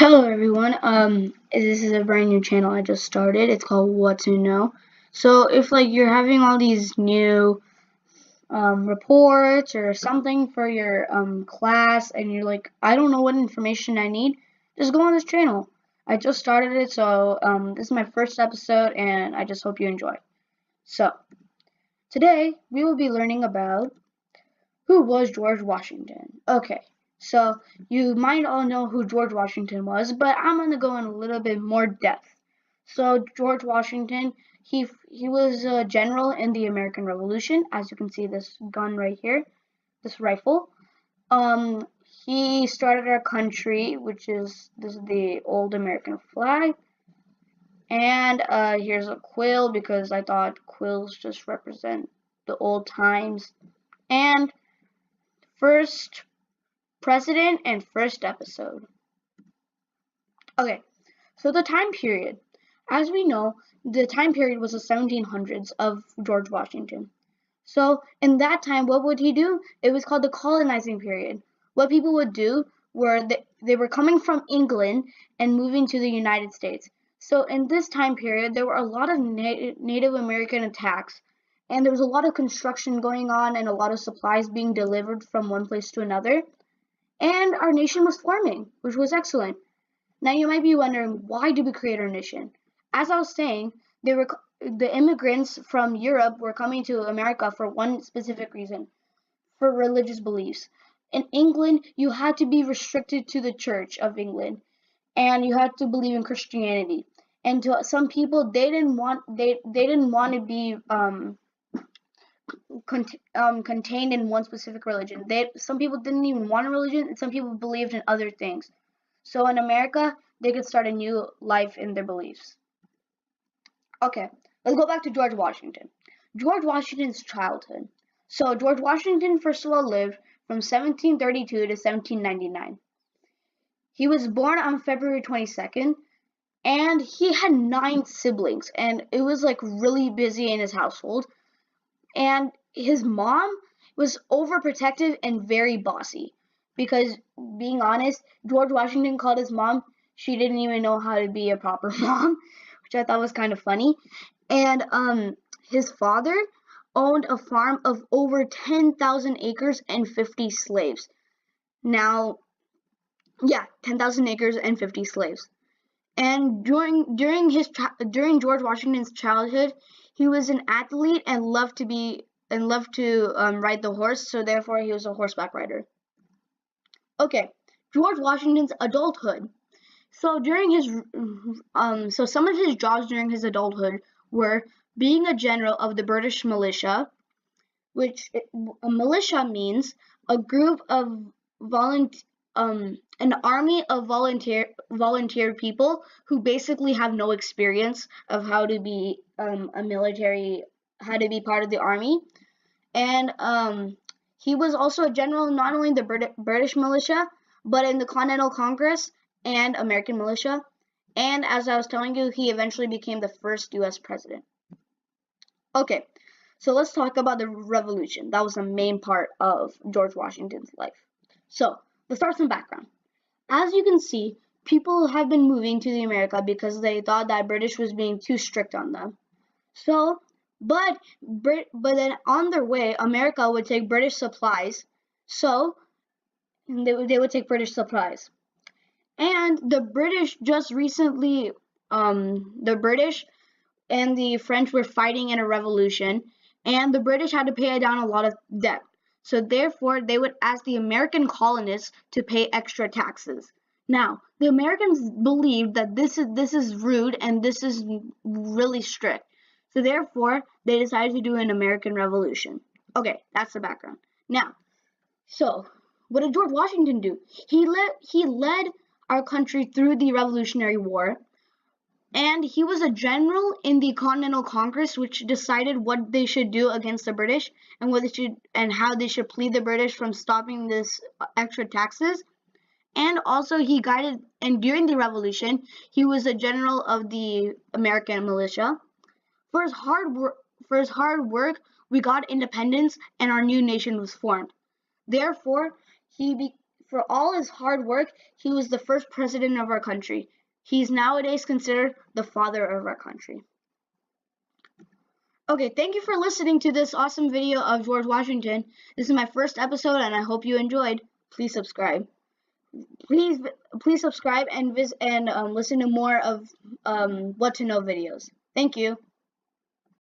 Hello everyone. This is a brand new channel I just started. It's called What to Know. So if you're having all these new reports or something for your class and you're like, I don't know what information I need, just go on this channel. I just started it, so this is my first episode and I just hope you enjoy. So today we will be learning about who was George Washington. Okay. So you might all know who George Washington was, but I'm going to go in a little bit more depth. So George Washington, he was a general in the American Revolution. As you can see, this gun right here, this rifle. Um, he started our country, this is the old American flag. And here's a quill because I thought quills just represent the old times. And first president and first episode. Okay, so the time period. As we know, the time period was the 1700s of George Washington. So in that time, what would he do? It was called the colonizing period. What people would do were they were coming from England and moving to the United States. So in this time period, there were a lot of Native American attacks, and there was a lot of construction going on and a lot of supplies being delivered from one place to another. And our nation was forming, which was excellent. Now you might be wondering, why did we create our nation? As I was saying, the immigrants from Europe were coming to America for one specific reason, for religious beliefs. In England, you had to be restricted to the Church of England, and you had to believe in Christianity. And to some people, they didn't want to be contained in one specific religion. Some people didn't even want a religion, and some people believed in other things. So in America, they could start a new life in their beliefs. Okay, let's go back to George Washington. George Washington's childhood. So George Washington, first of all, lived from 1732 to 1799. He was born on February 22nd, and he had 9 siblings, and it was really busy in his household. And his mom was overprotective and very bossy because, being honest, George Washington called his mom, she didn't even know how to be a proper mom, which I thought was kind of funny. And his father owned a farm of over 10,000 acres and 50 slaves. Now, yeah, 10,000 acres and 50 slaves. And during George Washington's childhood, he was an athlete and loved to ride the horse, so therefore he was a horseback rider. Okay, George Washington's adulthood. So some of his jobs during his adulthood were being a general of the British militia, which a militia means a group of an army of volunteer people who basically have no experience of how to be how to be part of the army. And he was also a general not only in the British militia, but in the Continental Congress and American militia. And as I was telling you, he eventually became the first US president. Okay, so let's talk about the revolution. That was the main part of George Washington's life. So let's start some background. As you can see, people have been moving to the America because they thought that British was being too strict on them. So, but then on their way, America would take British supplies. So they would take British supplies. And the British just recently, the British and the French were fighting in a revolution, and the British had to pay down a lot of debt. So therefore, they would ask the American colonists to pay extra taxes. Now, the Americans believed that this is rude and this is really strict. So therefore, they decided to do an American Revolution. Okay, that's the background. Now, so what did George Washington do? He led our country through the Revolutionary War, and he was a general in the Continental Congress, which decided what they should do against the British and how they should plead the British from stopping this extra taxes. And also and during the Revolution, he was a general of the American militia. For his hard work, we got independence and our new nation was formed. Therefore, For all his hard work, he was the first president of our country. He's nowadays considered the father of our country. Okay, thank you for listening to this awesome video of George Washington. This is my first episode, and I hope you enjoyed. Please subscribe. Please subscribe and listen to more of What to Know videos. Thank you.